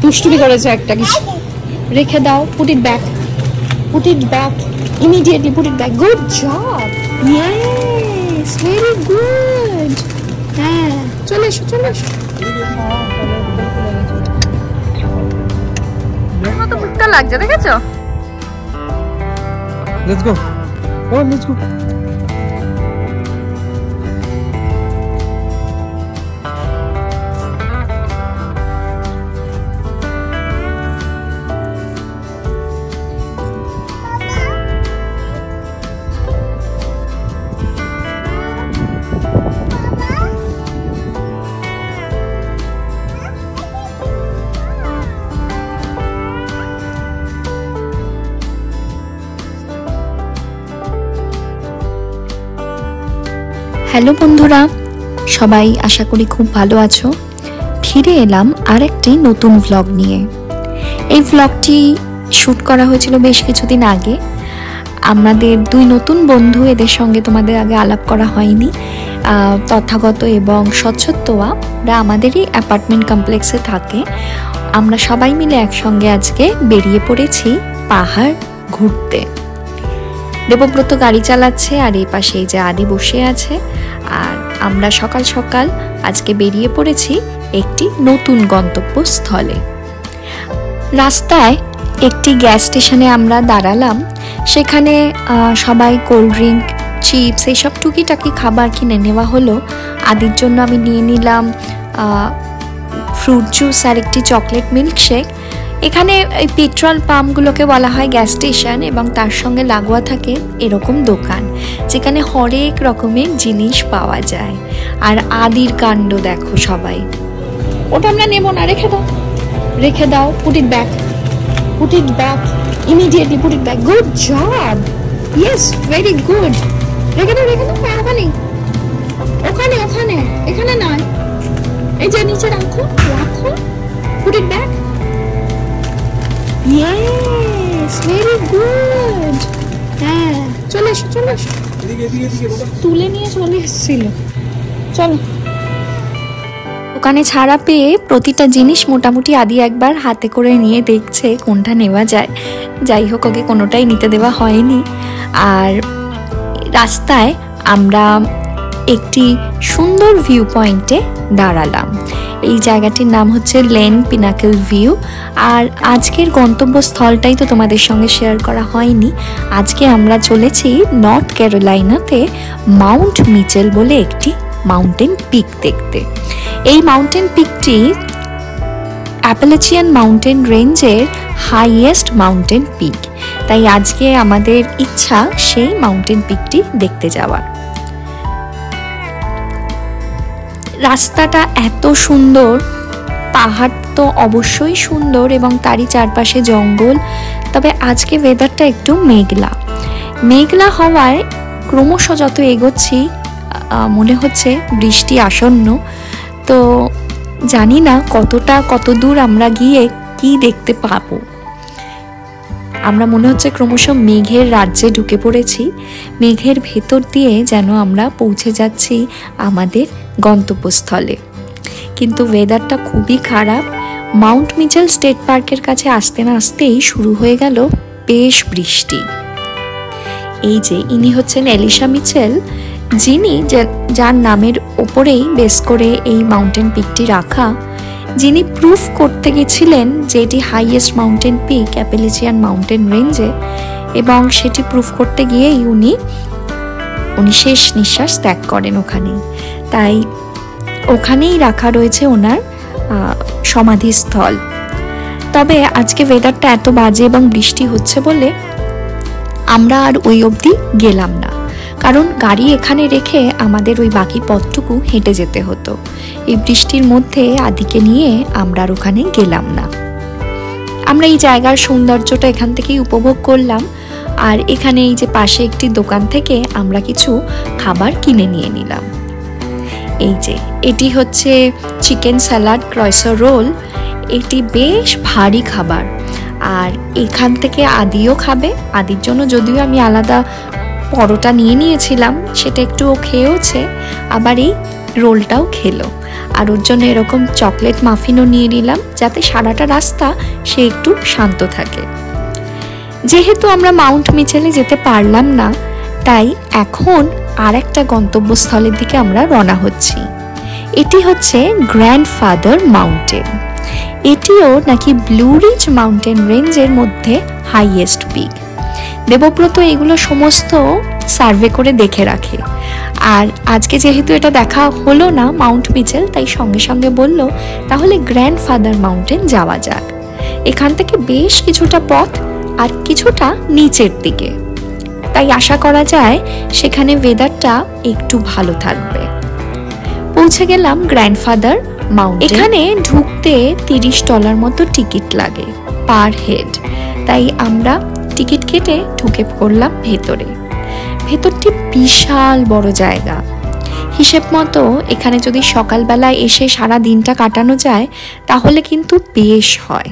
দুষ্টুমি করেছে একটা কিছু। রেখে দাও, put it back, put it back, immediately put it back. Good job, yes, very good. হ্যাঁ, চলে এসো চলে এসো। কত মুখটা লাগছে দেখেছো? Let's go. Oh, let's go. Hello বন্ধুরা, সবাই আশা করি খুব ভালো আছো। ফিরে এলাম আরেকটি নতুন ভ্লগ নিয়ে। এই ভ্লগটি শ্যুট করা হয়েছিল বেশ কিছুদিন আগে। আমাদের দুই নতুন বন্ধু, এদের সঙ্গে তোমাদের আগে আলাপ করা হয়নি, তথাগত এবং স্বচ্ছতোয়া আমাদেরই অ্যাপার্টমেন্ট কমপ্লেক্সে থাকে। আমরা সবাই মিলে একসঙ্গে আজকে বেরিয়ে পড়েছি পাহাড় ঘুরতে। দেবব্রত গাড়ি চালাচ্ছে আর এই পাশে এই যে আদি বসে আছে। আর আমরা সকাল সকাল আজকে বেরিয়ে পড়েছি একটি নতুন গন্তব্যস্থলে। রাস্তায় একটি গ্যাস স্টেশনে আমরা দাঁড়ালাম। সেখানে সবাই কোল্ড ড্রিঙ্ক, চিপস এইসব টুকিটাকি খাবার কিনে নেওয়া হলো। আদির জন্য আমি নিয়ে নিলাম ফ্রুট জুস আর একটি চকলেট মিল্কশেক। এখানে এই পেট্রোল পাম্পগুলোকে বলা হয় গ্যাস স্টেশন এবং তার সঙ্গে লাগোয়া থাকে এরকম দোকান যেখানে হরেক রকমের জিনিস পাওয়া যায়। আর আদির কাণ্ড দেখো সবাই। ওটা আমরা নেব না, রেখে দাও, রেখে দাও, put it back, put it back, immediately put it back. Good job, yes, very good. রেখে দাও ওখানে ওখানে ওখানে, এখানে নয়, এই যে নিচে রাখো রাখো, put it back. Yes, very good. হ্যাঁ, চলে এসো চলে এসো। তুলে নিয়ে চলে এসেছিল। চলো। দোকানে ছাড়া পেয়ে প্রতিটা জিনিস মোটামুটি আদি একবার হাতে করে নিয়ে দেখছে কোনটা নেওয়া যায়। যাই হোক, ওকে কোনোটাই নিতে দেওয়া হয়নি। আর রাস্তায় আমরা একটি সুন্দর ভিউ পয়েন্টে দাঁড়ালাম। এই জায়গাটির নাম হচ্ছে লেন পিনাকল ভিউ। আর আজকের গন্তব্যস্থলটাই তো তোমাদের সঙ্গে শেয়ার করা হয়নি। আজকে আমরা চলেছি নর্থ ক্যারোলাইনাতে মাউন্ট মিচেল বলে একটি মাউন্টেন পিক দেখতে। এই মাউন্টেন পিকটি অ্যাপালেচিয়ান মাউন্টেন রেঞ্জের হাইয়েস্ট মাউন্টেন পিক। তাই আজকে আমাদের ইচ্ছা সেই মাউন্টেন পিকটি দেখতে যাওয়ার। রাস্তাটা এত সুন্দর, পাহাড় তো অবশ্যই সুন্দর এবং তারই চারপাশে জঙ্গল। তবে আজকে ওয়েদারটা একটু মেঘলা হওয়ায় ক্রমশ যত এগোচ্ছি মনে হচ্ছে বৃষ্টি আসন্ন। তো জানি না কত দূর আমরা গিয়ে কি দেখতে পাবো। আমরা মনে হচ্ছে ক্রমশ মেঘের রাজ্যে ঢুকে পড়েছি। মেঘের ভেতর দিয়ে যেন আমরা পৌঁছে যাচ্ছি আমাদের গন্তব্যস্থলে। কিন্তু ওয়েদারটা খুবই খারাপ। মাউন্ট মিচেল স্টেট পার্কের কাছে আসতে না আসতেই শুরু হয়ে গেল বেশ বৃষ্টি। এই যে ইনি হচ্ছেন এলিশা মিচেল, যিনি যার নামের ওপরেই বেস করে এই মাউন্টেন পিকটি রাখা, যিনি প্রুফ করতে গেছিলেন যে এটি highest mountain peak Appalachian mountain রেঞ্জে, এবং সেটি প্রুফ করতে গিয়েই উনি শেষ নিঃশ্বাস ত্যাগ করেন ওখানেই। তাই ওখানেই রাখা রয়েছে ওনার সমাধিস্থল। তবে আজকে ওয়েদারটা এত বাজে এবং বৃষ্টি হচ্ছে বলে আমরা আর ওই অবধি গেলাম না, কারণ গাড়ি এখানে রেখে আমাদের ওই বাকি পথটুকু হেঁটে যেতে হতো। এই বৃষ্টির মধ্যে আদিকে নিয়ে আমরা আর ওখানে গেলাম না। আমরা এই জায়গার সৌন্দর্যটা এখান থেকেই উপভোগ করলাম। আর এখানে এই যে পাশে একটি দোকান থেকে আমরা কিছু খাবার কিনে নিয়ে নিলাম। এই যে এটি হচ্ছে চিকেন স্যালাড ক্রয়সার রোল। এটি বেশ ভারী খাবার। আর এখান থেকে আদিও খাবে। আদির জন্য যদিও আমি আলাদা পরোটা নিয়ে নিয়েছিলাম, সেটা একটু ও খেয়েওছে। আবার এই রোলটাও খেলো। আর ওর জন্য এরকম চকলেট মাফিনও নিয়ে নিলাম, যাতে সারাটা রাস্তা সে একটু শান্ত থাকে। যেহেতু আমরা মাউন্ট মিচেলে যেতে পারলাম না, তাই এখন আর একটা গন্তব্যস্থলের দিকে আমরা রওনা হচ্ছি। এটি হচ্ছে গ্র্যান্ডফাদার মাউন্টেন। এটিও নাকি ব্লু রিজ মাউন্টেন রেঞ্জের মধ্যে হাইয়েস্ট পিক। দেবব্রত এগুলো সমস্ত সার্ভে করে দেখে রাখে। আর আজকে যেহেতু এটা দেখা হলো না মাউন্ট মিচেল, তাই সঙ্গে সঙ্গে বলল তাহলে গ্র্যান্ডফাদার মাউন্টেন যাওয়া যাক। এখান থেকে বেশ কিছুটা পথ আর কিছুটা নিচের দিকে, তাই আশা করা যায় সেখানে ওয়েদারটা একটু ভালো থাকবে। পৌঁছে গেলাম গ্র্যান্ডফাদার মাউন্টেন। এখানে ঢুকতে $30 মতো টিকিট লাগে পার হেড, তাই আমরা টিকিট কেটে ঢুকে পড়লাম ভেতরে। ভেতরটি বিশাল বড় জায়গা। হিসেব মতো এখানে যদি সকালবেলায় এসে সারা দিনটা কাটানো যায় তাহলে কিন্তু বেশ হয়।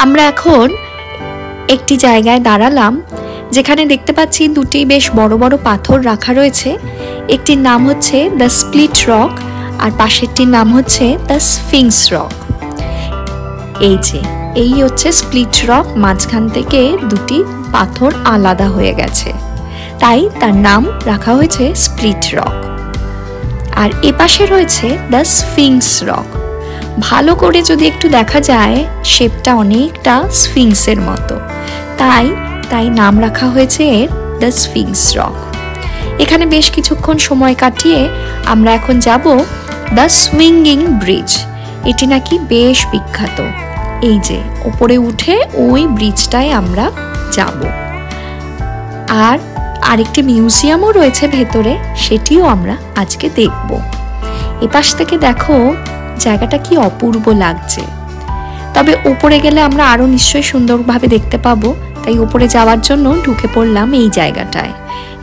আমরা এখন একটি জায়গায় দাঁড়ালাম যেখানে দেখতে পাচ্ছি দুটি বেশ বড় বড় পাথর রাখা রয়েছে। একটির নাম হচ্ছে দ্য স্প্লিট রক আর পাশেরটির নাম হচ্ছে দ্য স্ফিংস রক। এই হচ্ছে স্প্লিট রক, মাঝখান থেকে দুটি পাথর আলাদা হয়ে গেছে, তাই তার নাম রাখা হয়েছে স্প্লিট রক। আর এপাশে রয়েছে দ্য স্ফিংস রক। ভালো করে যদি একটু দেখা যায় শেপটা অনেকটা স্ফিংসের মতো, তাই নাম রাখা হয়েছে এর দ্য স্ফিংস রক। এখানে বেশ কিছুক্ষণ সময় কাটিয়ে আমরা এখন যাব দ্য সুইঙ্গিং ব্রিজ। এটি নাকি বেশ বিখ্যাত। এই যে উপরে উঠে ওই ব্রিজটায় আমরা যাব। আর আরেকটি মিউজিয়ামও রয়েছে ভেতরে, সেটিও আমরা আজকে দেখব। এপাশ থেকে দেখো জায়গাটা কি অপূর্ব লাগছে। তবে উপরে গেলে আমরা আরো নিশ্চয়ই সুন্দরভাবে দেখতে পাবো, তাই উপরে যাওয়ার জন্য ঢুকে পড়লাম এই জায়গাটায়।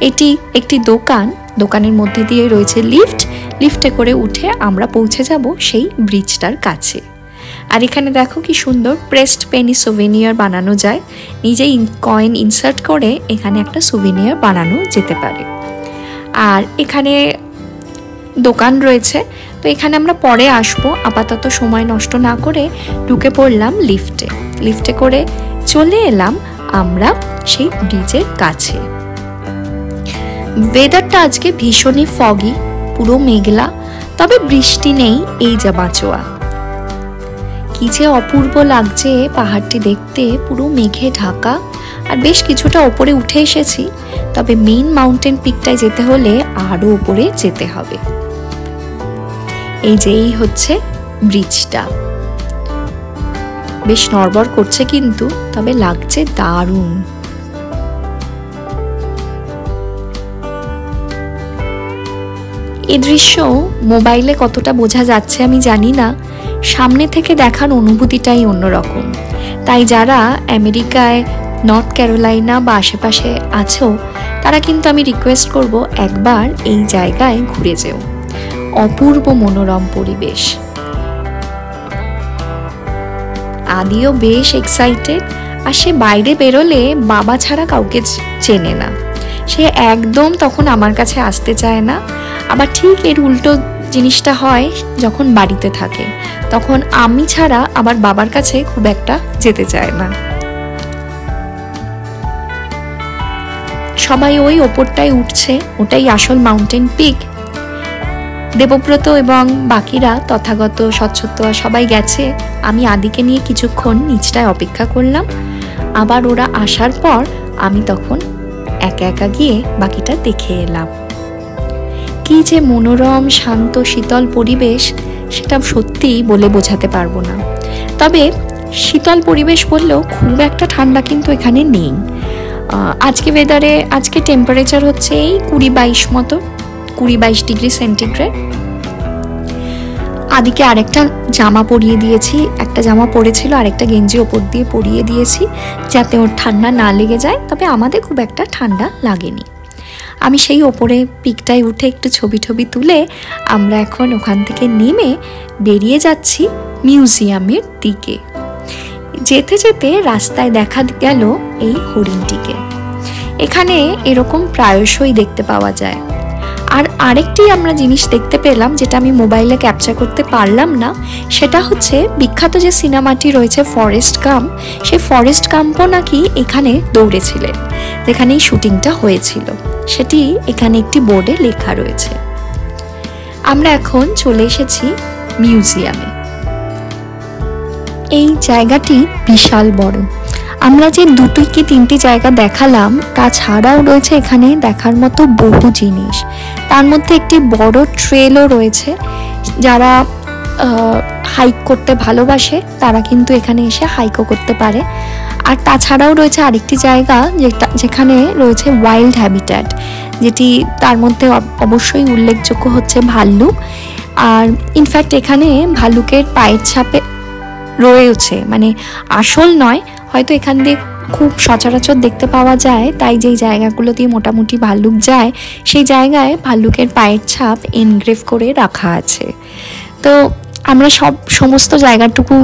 এটি একটি দোকানের মধ্যে দিয়ে রয়েছে লিফটে করে উঠে আমরা পৌঁছে যাব সেই ব্রিজটার কাছে। আর এখানে দেখো কি সুন্দর প্রেসড পেনি সুভেনিয়ার বানানো যায়। নিজেই কয়েন ইনসার্ট করে এখানে একটা সুভেনিয়ার বানানো যেতে পারে। আর এখানে দোকান রয়েছে, তো এখানে আমরা পরে আসবো। আপাতত সময় নষ্ট না করে ঢুকে পড়লাম লিফটে করে চলে এলাম আমরা সেই ব্রিজের কাছে। ওয়েদারটা আজকে ভীষণই ফগি, পুরো মেঘলা, তবে বৃষ্টি নেই, এই যা বাঁচোয়া। কি যে অপূর্ব লাগছে পাহাড়টি দেখতে, পুরো মেঘে ঢাকা। আর বেশ কিছুটা ওপরে উঠে এসেছি, তবে মেইন মাউন্টেন পিকটায় যেতে হলে আরো উপরে যেতে হবে। এই হচ্ছে ব্রিজটা, বেশ নড়বড় করছে কিন্তু, তবে লাগছে দারুণ। এই দৃশ্য মোবাইলে কতটা বোঝা যাচ্ছে আমি জানি না, সামনে থেকে দেখার অনুভূতিটাই অন্যরকম। তাই যারা আমেরিকায় নর্থ ক্যারোলাইনা বা আশেপাশে আছো তারা কিন্তু আমি রিকোয়েস্ট করব একবার এই জায়গায় ঘুরে যেও। অপূর্ব মনোরম পরিবেশ। আদিও বেশ এক্সাইটেড, আর সে বাইরে বেরোলে বাবা ছাড়া কাউকে চেনে না। সে একদম তখন আমার কাছে আসতে চায় না। আবার ঠিক এর উল্টো জিনিসটা হয় যখন বাড়িতে থাকে, তখন আমি ছাড়া আবার বাবার কাছে খুব একটা যেতে চায় না। সবাই ওই ওপরটায় উঠছে, ওটাই আসল মাউন্টেন পিক। দেবব্রত এবং বাকিরা তথাগত স্বচ্ছতোয়া সবাই গেছে। আমি আদিকে নিয়ে কিছুক্ষণ নিচটায় অপেক্ষা করলাম। আবার ওরা আসার পর আমি তখন একা একা গিয়ে বাকিটা দেখে এলাম। কি যে মনোরম, শান্ত, শীতল পরিবেশ, সেটা সত্যিই বলে বোঝাতে পারবো না। তবে শীতল পরিবেশ বললেও খুব একটা ঠান্ডা কিন্তু এখানে নেই। আজকে টেম্পারেচার হচ্ছে এই 20-22 মতো, 20-22 ডিগ্রি সেন্টিগ্রেড। আদিকে আরেকটা জামা পরিয়ে দিয়েছি, একটা জামা পরেছিল আরেকটা গেঞ্জি ওপর দিয়ে পরিয়ে দিয়েছি যাতে ওর ঠান্ডা না লেগে যায়। তবে আমাদের খুব একটা ঠান্ডা লাগেনি। আমি সেই ওপরে পিকটায় উঠে একটু ছবি তুলে আমরা এখন ওখান থেকে নেমে বেরিয়ে যাচ্ছি মিউজিয়ামের দিকে। যেতে যেতে রাস্তায় দেখা গেল এই হরিণটিকে। এখানে এরকম প্রায়শই দেখতে পাওয়া যায়। আর আরেকটি আমরা জিনিস দেখতে পেলাম যেটা আমি মোবাইলে ক্যাপচার করতে পারলাম না, সেটা হচ্ছে বিখ্যাত যে সিনেমাটি রয়েছে ফরেস্ট গাম্প, সেই ফরেস্ট গাম্পও নাকি এখানে দৌড়েছিলেন, যেখানেই শুটিংটা হয়েছিল, সেটি এখানে একটি বোর্ডে লেখা রয়েছে। আমরা এখন চলে এসেছি মিউজিয়ামে। এই জায়গাটি বিশাল বড়। আমরা যে 2 কি 3টি জায়গা দেখালাম, তাছাড়াও রয়েছে এখানে দেখার মতো বহু জিনিস। তার মধ্যে একটি বড় ট্রেলও রয়েছে। যারা হাইক করতে ভালোবাসে তারা কিন্তু এখানে এসে হাইকও করতে পারে। আর তাছাড়াও রয়েছে আরেকটি জায়গা যেখানে রয়েছে ওয়াইল্ড হ্যাবিট্যাট, যেটি তার মধ্যে অবশ্যই উল্লেখযোগ্য হচ্ছে ভাল্লুক। আর ইনফ্যাক্ট এখানে ভাল্লুকের পায়ের ছাপে রয়েছে, মানে আসল নয়, হয়তো এখান দিয়ে খুব সচরাচর দেখতে পাওয়া যায়, তাই যেই জায়গাগুলো দিয়ে মোটামুটি ভাল্লুক যায় সেই জায়গায় ভাল্লুকের পায়ের ছাপ এনগ্রেভ করে রাখা আছে। তো আমরা সমস্ত জায়গাটুকু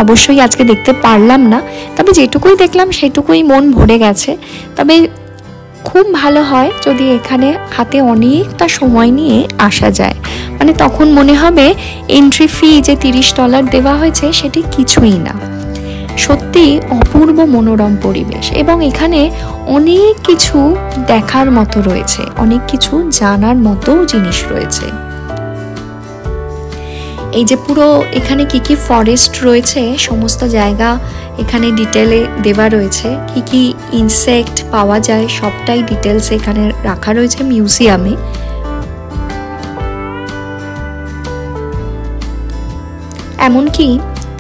অবশ্যই আজকে দেখতে পারলাম না, তবে যেটুকুই দেখলাম সেটুকুই মন ভরে গেছে। তবে খুব ভালো হয় যদি এখানে হাতে অনেকটা সময় নিয়ে আসা যায়, মানে তখন মনে হবে এন্ট্রি ফি যে $30 দেওয়া হয়েছে সেটি কিছুই না। সত্যি অপূর্ব মনোরম পরিবেশ, এবং এখানে অনেক কিছু দেখার মতো রয়েছে, অনেক কিছু জানার মতো জিনিস রয়েছে। এই যে পুরো এখানে কি কি ফরেস্ট রয়েছে সমস্ত জায়গা এখানে ডিটেলে দেওয়া রয়েছে, কি কি ইনসেক্ট পাওয়া যায় সবটাই ডিটেলস এখানে রাখা রয়েছে মিউজিয়ামে। এমনকি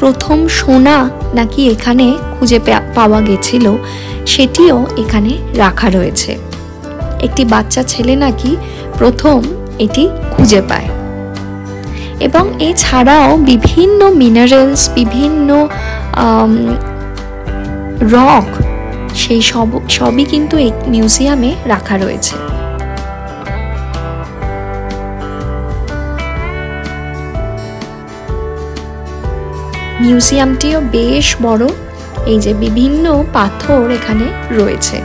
প্রথম সোনা নাকি এখানে খুঁজে পাওয়া গেছিল, সেটিও এখানে রাখা রয়েছে। একটি বাচ্চা ছেলে নাকি প্রথম এটি খুঁজে পায়। এবং এছাড়াও বিভিন্ন মিনারেলস, বিভিন্ন রক, সেই সবই কিন্তু এই মিউজিয়ামে রাখা রয়েছে। মিউজিয়ামটিও বেশ বড়। এই যে বিভিন্ন পাথর এখানে রয়েছে।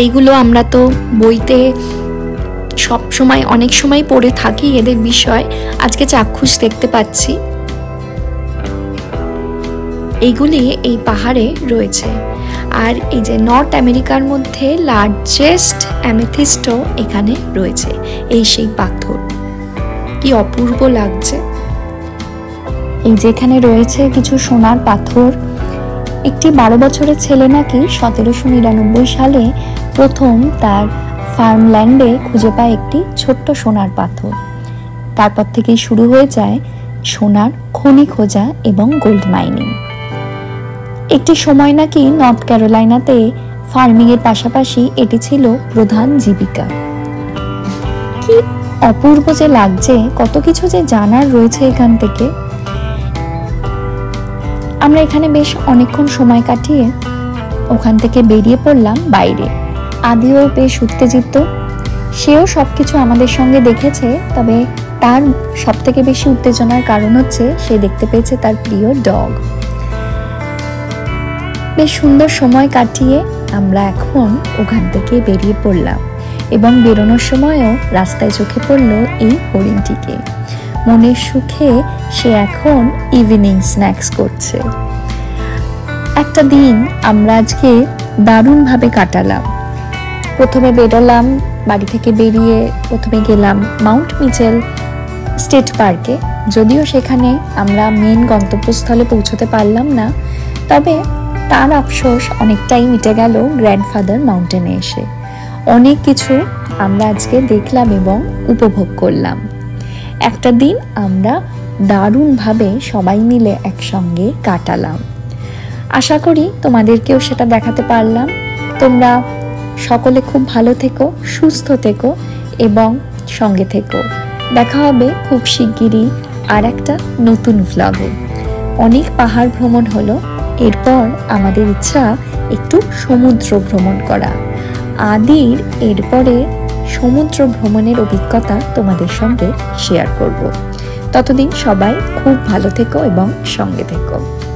এইগুলো আমরা তো বইতে সব সময় অনেক সময় পড়ে থাকি এদের বিষয়, আজকে চাক্ষুষ দেখতে পাচ্ছি। এইগুলি এই পাহাড়ে রয়েছে। আর এই যে নর্থ আমেরিকার মধ্যে লার্জেস্ট অ্যামেথিস্টও এখানে রয়েছে। এই সেই পাথর, কি অপূর্ব লাগছে। এই যে এখানে রয়েছে কিছু সোনার পাথর। একটি 12 বছরের ছেলে নাকি 1799 সালে প্রথম তার ফার্মল্যান্ডে খুঁজে পায় একটি ছোট্ট সোনার পাথর। তারপর থেকেই শুরু হয়ে যায় সোনার খনি খোঁজা এবং গোল্ড মাইনিং। একটি সময় নাকি নর্থ ক্যারোলাইনাতে ফার্মিং এর পাশাপাশি এটি ছিল প্রধান জীবিকা। কি অপূর্ব যে লাগছে, কত কিছু যে জানার রয়েছে এখান থেকে। আমরা এখানে বেশ অনেকক্ষণ সময় কাটিয়ে ওখান থেকে বেরিয়ে পড়লাম বাইরে। আদিও বেশ উত্তেজিত, সেও সবকিছু আমাদের সঙ্গে দেখেছে, তবে তার সব থেকে বেশি উত্তেজনার কারণ হচ্ছে সে দেখতে পেয়েছে তার প্রিয় ডগ। বেশ সুন্দর সময় কাটিয়ে আমরা এখন ওখান থেকে বেরিয়ে পড়লাম, এবং বেরোনোর সময়ও রাস্তায় চোখে পড়ল এই হরিণটিকে। মনের সুখে সে এখন ইভিনিং স্ন্যাক্স করছে। একটা দিন আমরা আজকে দারুণভাবে কাটালাম। প্রথমে বেরোলাম, বাড়ি থেকে বেরিয়ে প্রথমে গেলাম মাউন্ট মিচেল স্টেট পার্কে। যদিও সেখানে আমরা মেন গন্তব্যস্থলে পৌঁছতে পারলাম না, তবে তার আফসোস অনেকটাই মিটে গেল গ্র্যান্ডফাদার মাউন্টেনে এসে। অনেক কিছু আমরা আজকে দেখলাম এবং উপভোগ করলাম। একটা দিন আমরা দারুণভাবে সবাই মিলে একসঙ্গে কাটালাম। আশা করি তোমাদেরকেও সেটা দেখাতে পারলাম। তোমরা সকলে খুব ভালো থেকো, সুস্থ থেকো এবং সঙ্গে থেকো। দেখা হবে খুব শিগগিরই আর একটা নতুন ভ্লগে। অনেক পাহাড় ভ্রমণ হলো, এরপর আমাদের ইচ্ছা একটু সমুদ্র ভ্রমণ করা। আদির এরপরে সমুদ্র ভ্রমণের অভিজ্ঞতা তোমাদের সঙ্গে শেয়ার করব। ততদিন সবাই খুব ভালো থেকো এবং সঙ্গে থেকো।